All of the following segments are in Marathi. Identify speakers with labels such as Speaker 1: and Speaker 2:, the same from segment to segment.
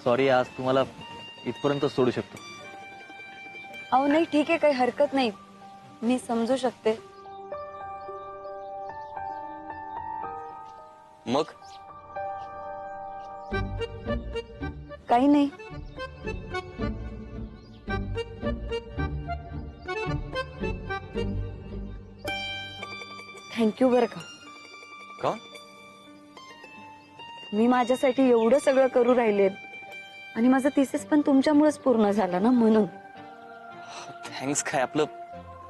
Speaker 1: सॉरी, आज तुम्हाला इथपर्यंत सोडू शकतो.
Speaker 2: अहो नाही, ठीक आहे, काही हरकत नाही, मी समजू शकते.
Speaker 1: मग
Speaker 2: काही नाही. थँक्यू बरं का.
Speaker 1: का?
Speaker 2: मी माझ्यासाठी एवढं सगळं करू राहिले आणि माझा थिसिस पण तुमच्यामुळेच पूर्ण झाला ना, म्हणून.
Speaker 1: थँक्स काय, आपलं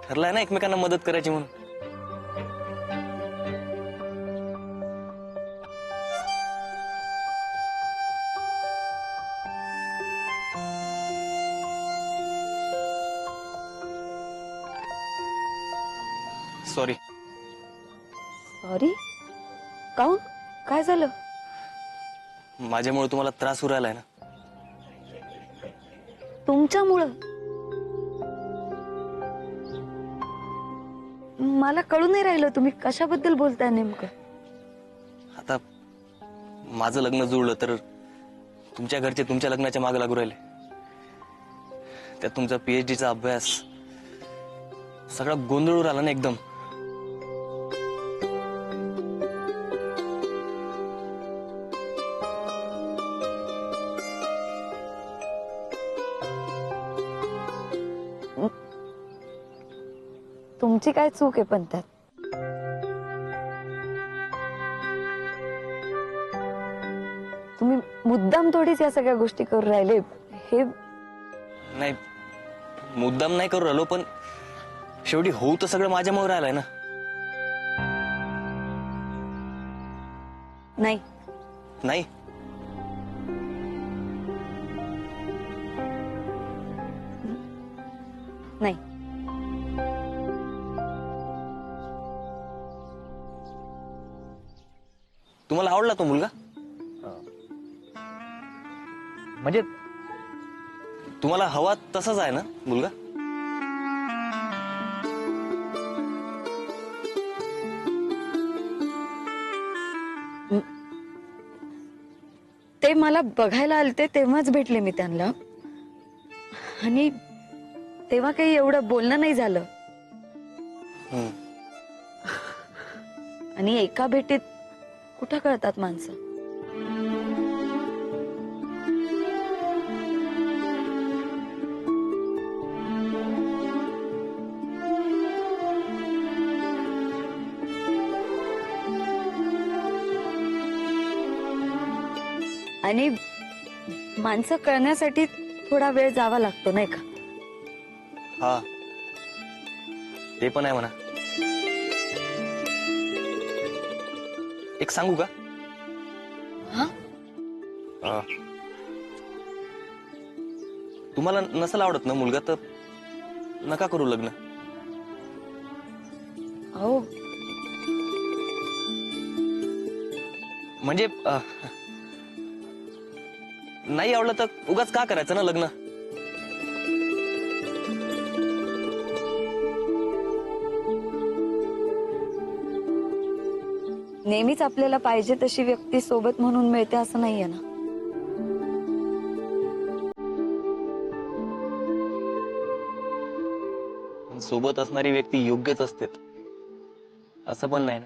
Speaker 1: ठरलंय ना एकमेकांना मदत करायची म्हणून. सॉरी.
Speaker 2: सॉरी? काहून? काय झालं?
Speaker 1: माझ्यामुळे तुम्हाला त्रास होऊ राहिलाय ना.
Speaker 2: तुमच्यामुळं? मला कळू नाही राहिलं तुम्ही कशाबद्दल बोलताय नेमकं.
Speaker 1: आता माझं लग्न जुळलं तर तुमच्या घरचे तुमच्या लग्नाच्या मागे लागू राहिले. त्यात तुमचा PhDचा अभ्यास सगळा गोंधळून राहिला ना एकदम.
Speaker 2: तुमची काय चूक आहे पण त्यात? तुम्ही मुद्दाम थोडीच या सगळ्या गोष्टी करू राहिले. हे
Speaker 1: नाही, मुद्दाम नाही करू राहिलो, पण शेवटी होऊ तर सगळं माझ्यामुळे राहिलंय ना.
Speaker 2: नाही.
Speaker 1: नाही.
Speaker 2: नाही.
Speaker 1: तुम्हाला आवडला तो मुलगा? म्हणजे तुम्हाला हवा तसाच आहे ना मुलगा?
Speaker 2: ते मला बघायला आलते तेव्हाच भेटले मी त्यांना, आणि तेव्हा काही एवढं बोलणं नाही झालं. आणि एका भेटीत कुठं कळतात माणसं. आणि माणसं कळण्यासाठी थोडा वेळ जावा लागतो, नाही का?
Speaker 1: हा, ते पण आहे म्हणा. एक सांगू का?
Speaker 2: हा?
Speaker 1: तुम्हाला नसेल आवडत ना मुलगा तर नका करू लग्न.
Speaker 2: हो.
Speaker 1: म्हणजे नाही आवडलं तर उगाच का करायचं ना लग्न?
Speaker 2: नेहमीच आपल्याला पाहिजे तशी व्यक्ती सोबत म्हणून मिळते असं नाहीये ना.
Speaker 1: सोबत असणारी व्यक्ती योग्यच असते असं पण नाही ना.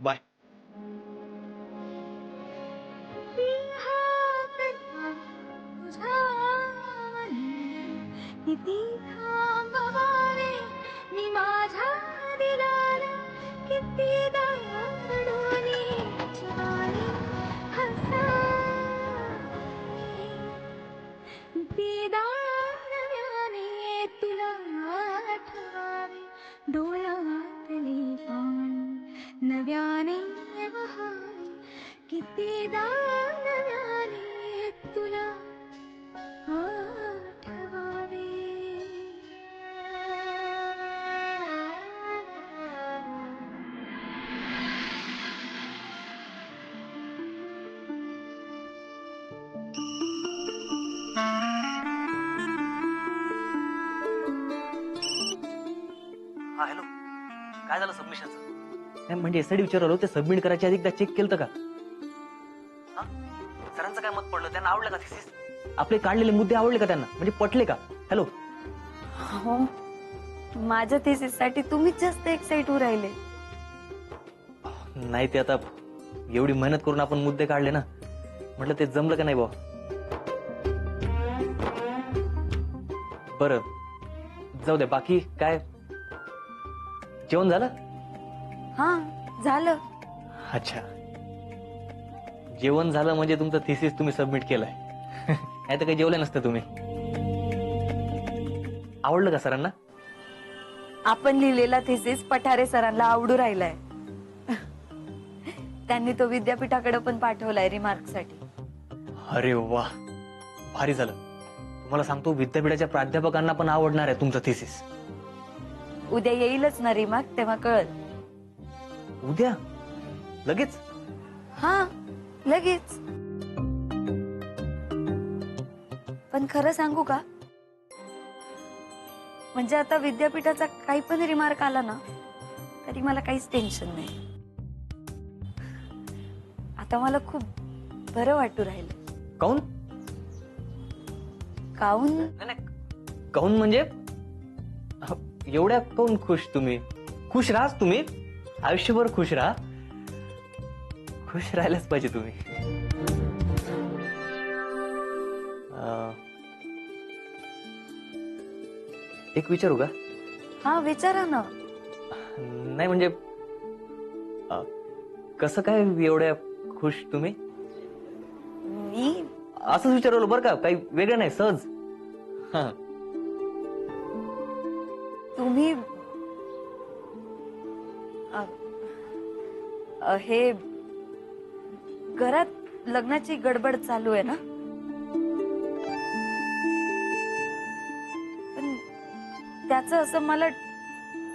Speaker 1: बाय.
Speaker 3: किती थांबवावे मी माझ्या दिलाला, किती दाडूनी चाली हसावे. ती दाण्याने तुला आठवावे, डोळ्यातली पाणी नव्याने वहावे. किती दाण्याने तुला आठवावे.
Speaker 1: काय झालं सबमिशनचं? नाही म्हणजे यासाठी विचारलो, ते सबमिट करायच्या आधी एकदा चेक केलं का? हा? सरांचं काय मत पडलं? त्यांना आवडलं का थिसिस? आपले काढलेले मुद्दे आवडले का त्यांना? म्हणजे पटले का? हॅलो,
Speaker 2: हो, माझ्या thesis साठी तुम्हीच जास्त एक्साइट होऊ राहिले.
Speaker 1: नाही ते आता एवढी मेहनत करून आपण मुद्दे काढले ना, म्हटलं ते जमलं का नाही बा. बरं जाऊ दे, बाकी काय जेवण झालं?
Speaker 2: हा, झालं.
Speaker 1: अच्छा, जेवण झालं म्हणजे तुमचं थिसिस तुम्ही सबमिट केलंय. नाही तर काही जेवलं नसतं तुम्ही. आवडलं का सरांना?
Speaker 2: आपण लिहिलेला थिसिस पठारे सरांना आवडू राहिलाय. त्यांनी तो विद्यापीठाकडे पण पाठवलाय रिमार्क साठी.
Speaker 1: अरे वा, भारी झालं. तुम्हाला सांगतो, विद्यापीठाच्या प्राध्यापकांना पण आवडणार आहे तुमचं थिसिस.
Speaker 2: उद्या येईलच ना रिमार्क, तेव्हा कळत.
Speaker 1: उद्या लगेच?
Speaker 2: हा, लगेच. पण खरं सांगू का, म्हणजे आता विद्यापीठाचा काही पण रिमार्क आला ना तरी मला काहीच टेन्शन नाही. आता मला खूप बरं वाटू राहिलं.
Speaker 1: काऊन?
Speaker 2: काऊन?
Speaker 1: काऊन म्हणजे एवढ्या काऊन खुश तुम्ही? खुश राहाच तुम्ही, आयुष्यभर खुश राहा. खुश राहायलाच पाहिजे तुम्ही. एक विचारू का?
Speaker 2: हा, विचारा ना.
Speaker 1: नाही म्हणजे कसं काय एवढ्या खुश तुम्ही?
Speaker 2: मी
Speaker 1: असंच विचारलं बरं का, काही वेगळं नाही, सहज. हा,
Speaker 2: तुम्ही हे घरात लग्नाची गडबड चालू आहे ना, पण त्याचं असं मला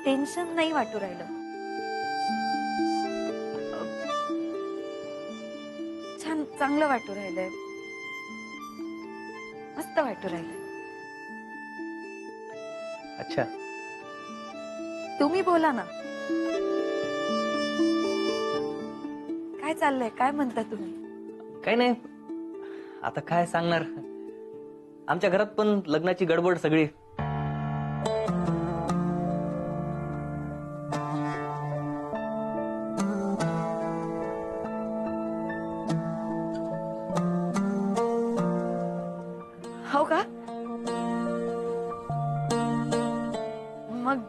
Speaker 2: टेन्शन नाही वाटू राहिलं. छान, चांगलं वाटू राहिलंय, मस्त वाटू राहिलंय.
Speaker 1: अच्छा.
Speaker 2: तुम्ही बोला ना, काय चाललंय, काय म्हणता तुम्ही?
Speaker 1: काही नाही, आता काय सांगणार. आमच्या घरात पण लग्नाची गडबड सगळी.
Speaker 2: हो का? मग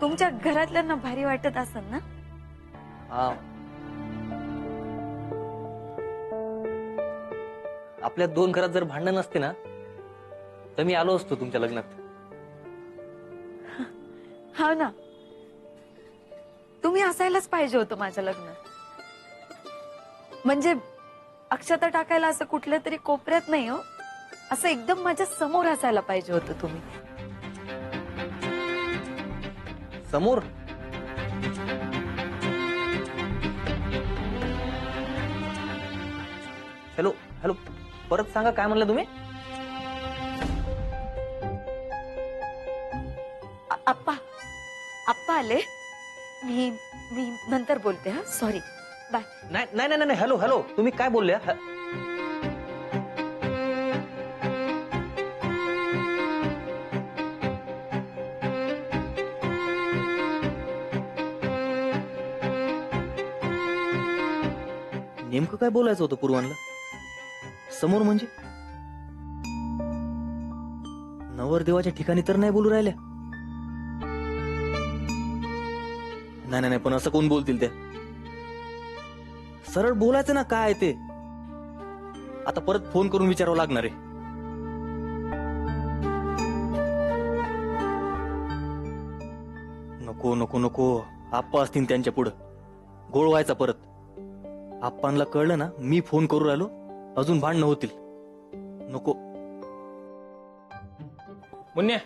Speaker 2: तुमच्या घरातल्यांना भारी वाटत असेल ना?
Speaker 1: हा, आपल्या दोन घरात जर भांडण नसते ना तर मी आलो असतो तुमच्या लग्नात.
Speaker 2: हो ना, तुम्ही असायलाच पाहिजे होतं माझ्या लग्नात. म्हणजे अक्षता टाकायला असं कुठल्या तरी कोपऱ्यात नाही हो, असं एकदम माझ्या समोर असायला पाहिजे होतं तुम्ही.
Speaker 1: समोर? हॅलो हॅलो, परत सांगा, काय म्हणलं तुम्ही?
Speaker 2: आप्पा, आप्पा आले. मी मी नंतर बोलते. हा, सॉरी, बाय.
Speaker 1: नाही नाही नाही नाही, हॅलो हॅलो, तुम्ही काय बोलले? नेमकं काय बोलायचं होतं पूर्वांना? समोर म्हणजे नवरदेवाच्या ठिकाणी तर नाही बोलू राहिल्या. नाही नाही, पण असं कोण बोलतील त्या? सरळ बोलायचं ना काय आहे ते. आता परत फोन करून विचारावं लागणार आहे. नको नको नको, आप्पा असतील त्यांच्या पुढं, गोळ व्हायचा परत. आप्पांना कळलं ना मी फोन करू राहिलो, अजून भांडणं होतील. नको.
Speaker 4: मुन्या,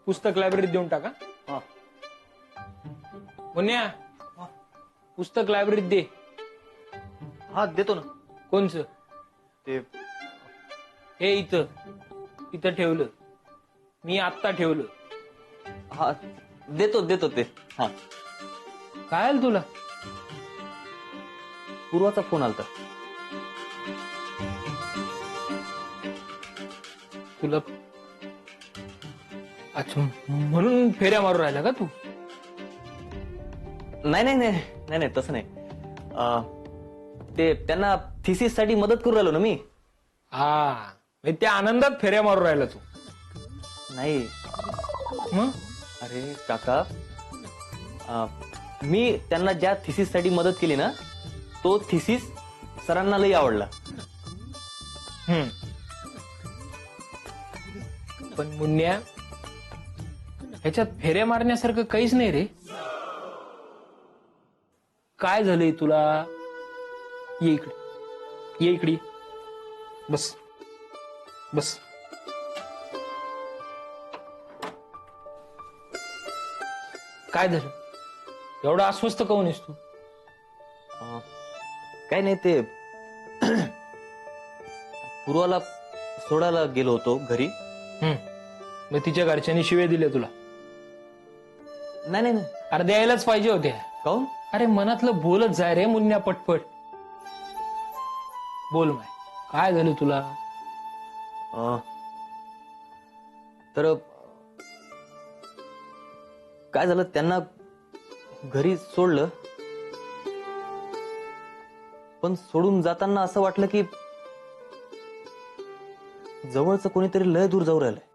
Speaker 4: पुस्तक लायब्ररीत देऊन टाका.
Speaker 1: हा.
Speaker 4: मुन्या, पुस्तक लायब्ररीत दे.
Speaker 1: हा, देतो ना.
Speaker 4: कोणचं?
Speaker 1: ते
Speaker 4: हे इथं ठेवलं, मी आत्ता ठेवलं.
Speaker 1: हा, देतो देतो ते. हा,
Speaker 4: काय आलं तुला?
Speaker 1: पूर्वाचा फोन आलता.
Speaker 4: तुला अच्छा म्हणून फेऱ्या मारून राहिला का तू?
Speaker 1: नाही नाही नाही नाही नाही तसं नाही. ते त्यांना थिसिस साठी मदत करू राहिलो ना मी.
Speaker 4: हा म्हणजे त्या आनंदात फेऱ्या मारून राहिला तू.
Speaker 1: नाही
Speaker 4: मग
Speaker 1: अरे काका, मी त्यांना ज्या थिसिस साठी मदत केली ना, तो थिसिस सरांना लई आवडला.
Speaker 4: हम्म. पण मुन्या, ह्याच्यात फेऱ्या मारण्यासारखं काहीच नाही रे. काय झालंय तुला? ये इकडे, ये इकडे, बस बस. काय झालं? एवढा अस्वस्थ काऊन आहेस तू?
Speaker 1: काय नाही ते पूर्वाला सोडायला गेलो होतो घरी.
Speaker 4: मग तिच्या घरच्यांनी शिव्या दिल्या तुला?
Speaker 1: नाही नाही नाही.
Speaker 4: अरे द्यायलाच पाहिजे होत्या.
Speaker 1: काहून?
Speaker 4: अरे मनातलं बोलत जाय रे मुन्या, पटपट बोल. माय काय झालं तुला?
Speaker 1: तर काय झालं, त्यांना घरी सोडलं, पण सोडून जाताना असं वाटलं की जवळचं कोणीतरी लय दूर जाऊ राहिलंय.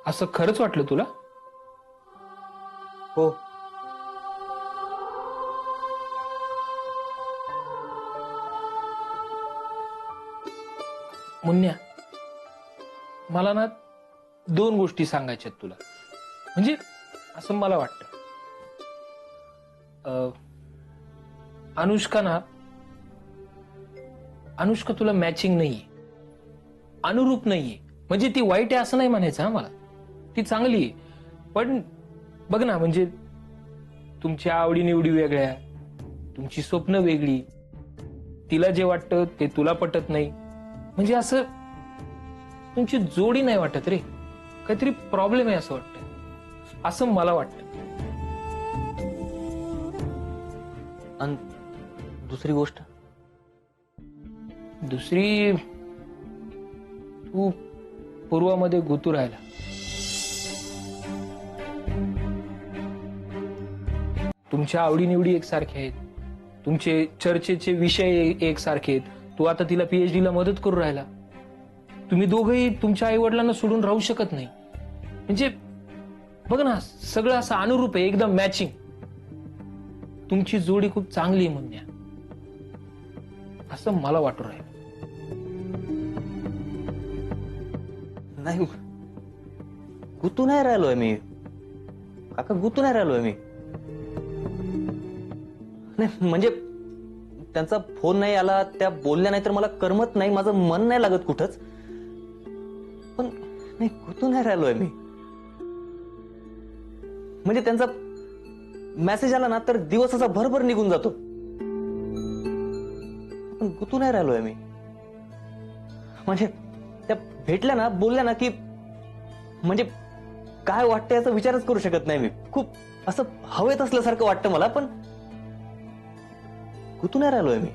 Speaker 4: असं खरंच वाटलं तुला?
Speaker 1: हो.
Speaker 4: मुन्या, मला ना 2 गोष्टी सांगायच्यात तुला. म्हणजे असं मला वाटतं, अनुष्का तुला मॅचिंग नाहीये, अनुरूप नाहीये. म्हणजे ती वाईट आहे असं नाही म्हणायचं हा मला, ती चांगली आहे. पण बघ ना, म्हणजे तुमच्या आवडीनिवडी वेगळ्या, तुमची स्वप्न वेगळी, तिला जे वाटतं ते तुला पटत नाही. म्हणजे असं तुमची जोडी नाही वाटत रे. काहीतरी प्रॉब्लेम आहे असं वाटतं, असं मला वाटतं.
Speaker 1: आणि दुसरी गोष्ट,
Speaker 4: दुसरी, तू पूर्वामध्ये गुतू राहिला. तुमच्या आवडीनिवडी एकसारख्या आहेत, तुमचे चर्चेचे विषय एकसारखे आहेत. तू आता तिला PhD ला मदत करू राहिला. तुम्ही दोघंही तुमच्या आई वडिलांना सोडून राहू शकत नाही. म्हणजे बघ ना, सगळं असं अनुरूप आहे, एकदम मॅचिंग. तुमची जोडी खूप चांगली आहे म्हणण्या, असं मला वाटू राहिलं.
Speaker 1: नाही गुतू नाही राहिलोय मी काका, गुतू नाही राहिलोय मी. नाही म्हणजे त्यांचा फोन नाही आला, त्या बोलल्या नाही तर मला करमत नाही, माझं मन नाही लागत कुठंच. पण नाही, गुतू नाही राहिलोय मी. म्हणजे त्यांचा मेसेज आला ना तर दिवस असा भरभर निघून जातो, पण गुतू नाही राहिलोय मी. म्हणजे त्या भेटल्या ना, बोलल्या ना की म्हणजे काय वाटतं याचा विचारच करू शकत नाही मी. खूप असं हवेत असल्यासारखं वाटतं मला, पण गुतू नाही राहिलोय मी.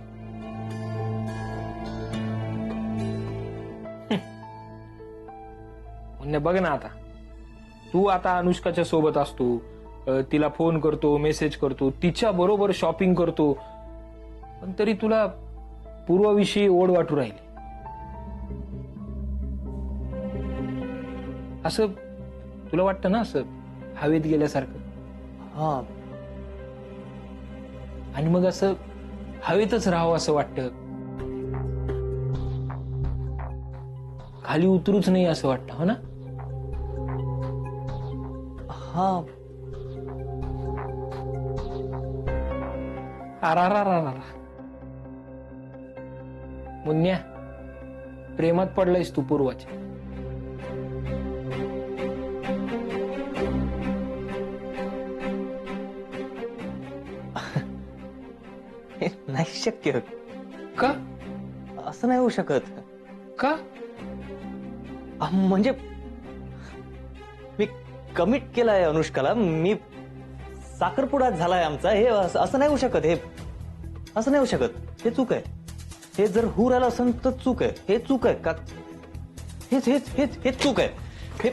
Speaker 4: म्हणजे बघ ना, आता तू आता अनुष्काच्या सोबत असतो, तिला फोन करतो, मेसेज करतो, तिच्या बरोबर शॉपिंग करतो, पण तरी तुला पूर्वाविषयी ओढ वाटू राहिली. असं तुला वाटतं ना, असं हवेत गेल्यासारखं.
Speaker 1: हा,
Speaker 4: आणि मग असं हवेतच राहावं असं वाटतं, खाली उतरूच नाही असं वाटतं, हो ना?
Speaker 1: हा.
Speaker 4: अरारारारा. मुन्या, प्रेमात पडलायस तू पूर्वाच्या.
Speaker 1: हे नाही शक्य.
Speaker 4: का?
Speaker 1: असं नाही होऊ शकत.
Speaker 4: का?
Speaker 1: म्हणजे मी कमिट केलाय अनुष्काला. मी साखरपुडा झालाय आमचा. हे असं नाही होऊ शकत. हे असं नाही होऊ शकत. हे चूक आहे. हे जर होऊ राहिलं असेल तर चूक आहे. हे चूक आहे का? हेच हेच हेच हेच चूक आहे. हे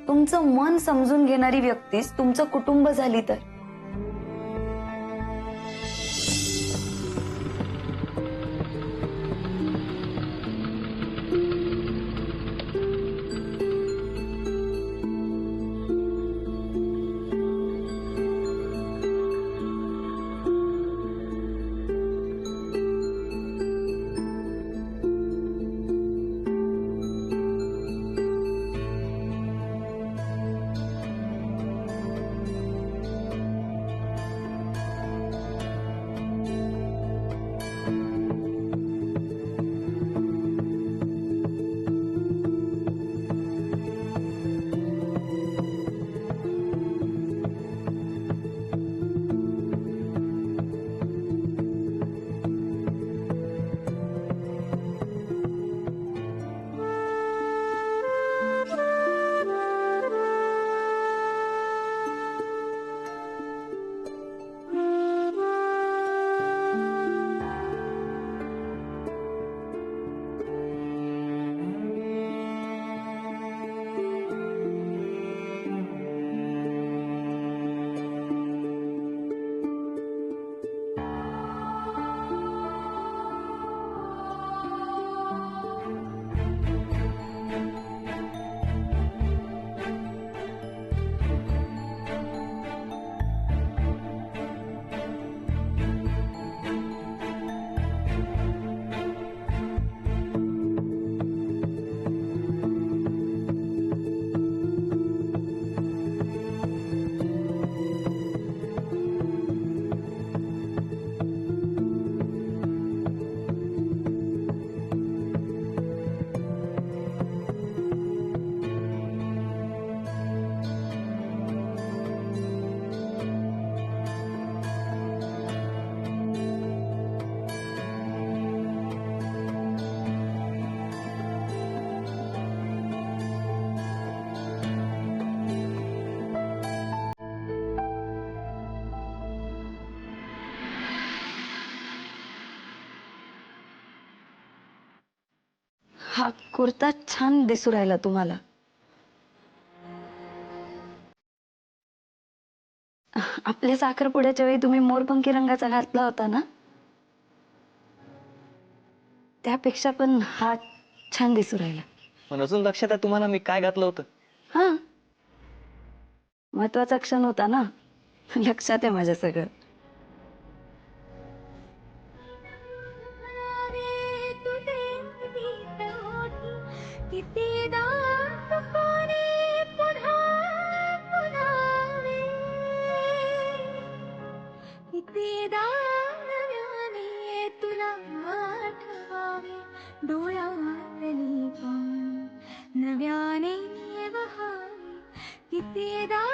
Speaker 2: तुमचं मन समजून घेणारी व्यक्तीच तुमचं कुटुंब झाली तर. हा कुर्ता छान दिसू राहिला तुम्हाला. आपल्या साखरपुड्याच्या वेळी तुम्ही मोरपंखी रंगाचा घातला होता ना, त्यापेक्षा पण हा छान दिसू राहिला.
Speaker 1: पण अजून लक्षात आहे तुम्हाला मी काय घातलं होतं?
Speaker 2: हा, महत्वाचा क्षण होता ना. लक्षात आहे माझ्या सगळं.
Speaker 3: किती दात कोणी पुन्हा कितीदा नव्याने तुला आठवावे डोळ्यातली पाणी नव्याने वहावे कितीदा